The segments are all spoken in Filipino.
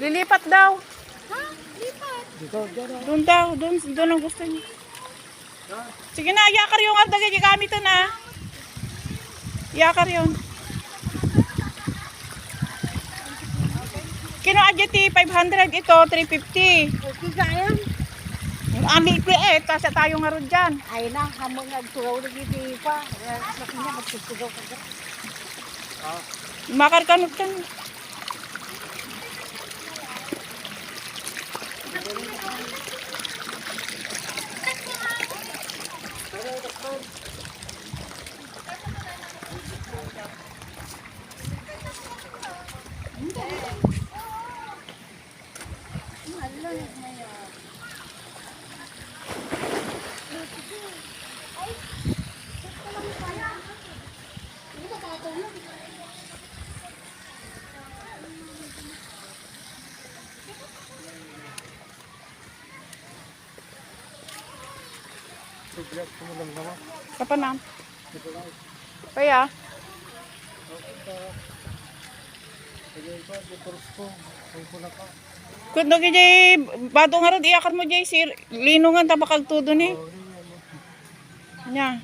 Lilipat daw. Ha? Lipat. Doon daw. Doon ang gusto niya. Sige na, yakar yung ardagay gamit na. Yakar yun. Kino adjeti 500 ito, 350. Okay, kaya. Ang liit tasa tayo nga ron dyan. Ay na, hamong nagtugaw na giti pa. Sa kanya, magtutugaw ka dyan. Makar ka nagtan. Kapan na? Kaya? Kung doon kaya bato nga rin, iyakar mo dyan, sir. Linungan tabakag todo ni. Nya.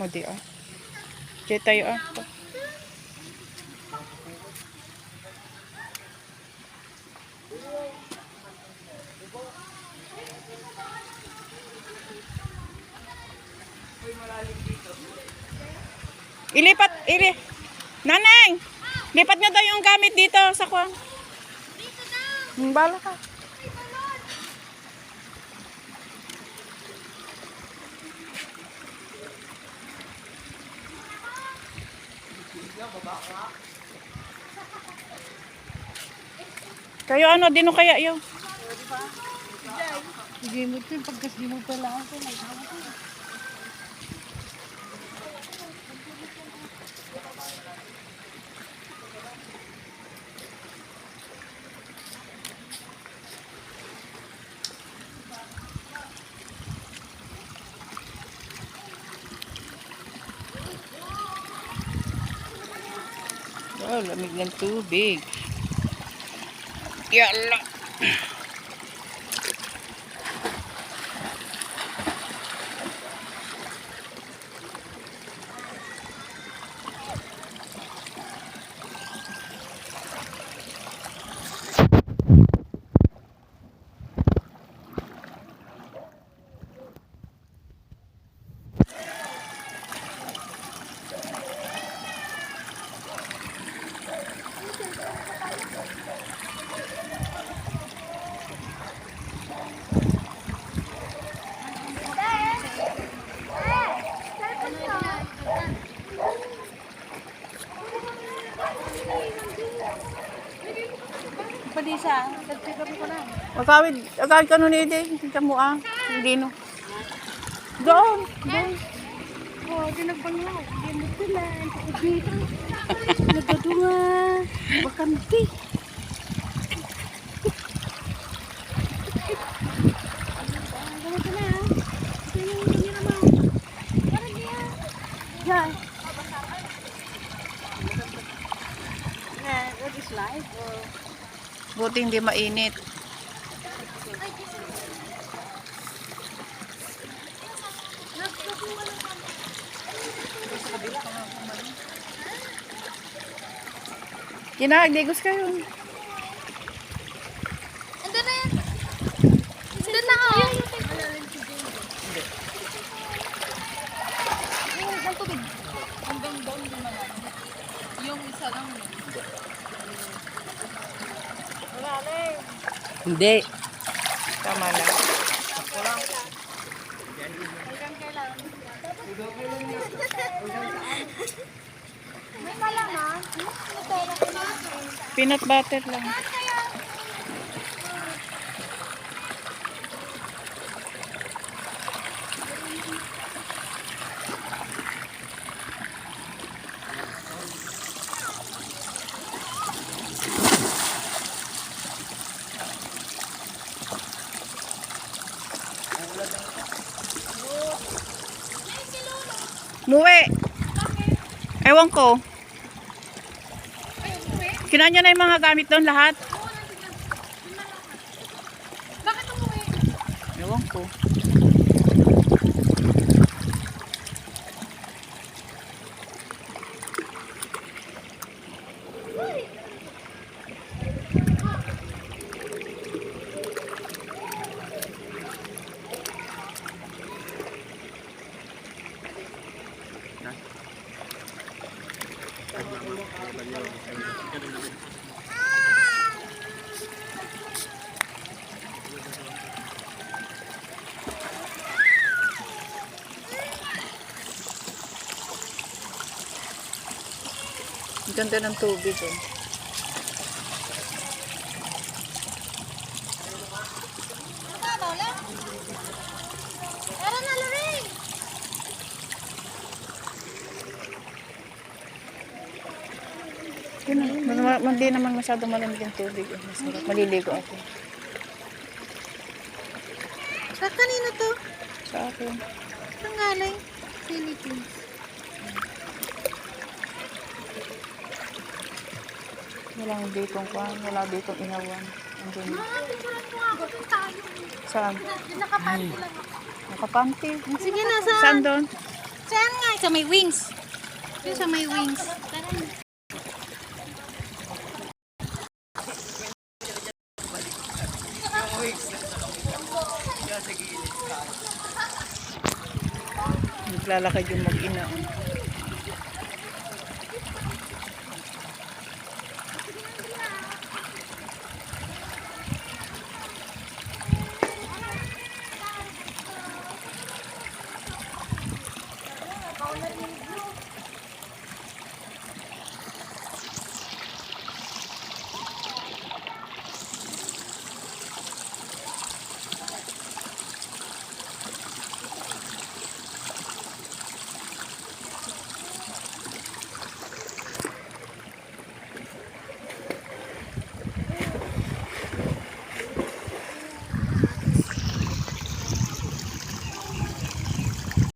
Madi ah. Diyan tayo ah. Naneng! Lipat nyo daw yung gamit dito sa kuwang. Dito daw! Bala ka. Kayo ano, dino kaya yun? Hindi mo ito, pagkas di mo pala ako, naghawa ko. Oh, lamig ng tubig. Yala. Padisa, nagtipap ko na. Agawid ka nun ide. Hindi mo ah. Hindi no. Doon. Oh, di nagbangaw. Di mo pala. Dito. Nagdadunga. Bakanti. Ganito na ah. Ito yung kamera mo. Parang niya. Yan. What is life? Buti hindi mainit. Ginagdigos kayo. Ando na yan. Ando na ako. Ang tubig. Hanggang doon din naman. Yung isa lang. Hindi. Tama na. May pala na. Peanut butter lang. Muwi. Ewan ko. Kinuha niyo na yung mga gamit doon lahat? Bakit umuwi? Ewan ko. Ang ganda ng tubig eh. Tara na, Lorraine! Hindi naman masyadong malamig yung tubig. Eh. Masarap. Maliligo ako. Sa kanino to? Sa akin. Saan galing? Philippines. Walang ditong kwan. Wala ditong inawan. Andun. Picturean mo ako. Doon tayo. Saan? Nakapanti lang ako. Nakapanty. Sige na, Saan doon? Saan nga? Sa may wings. Yung sa may wings. Tara na. Naglalakad yung mag-ina.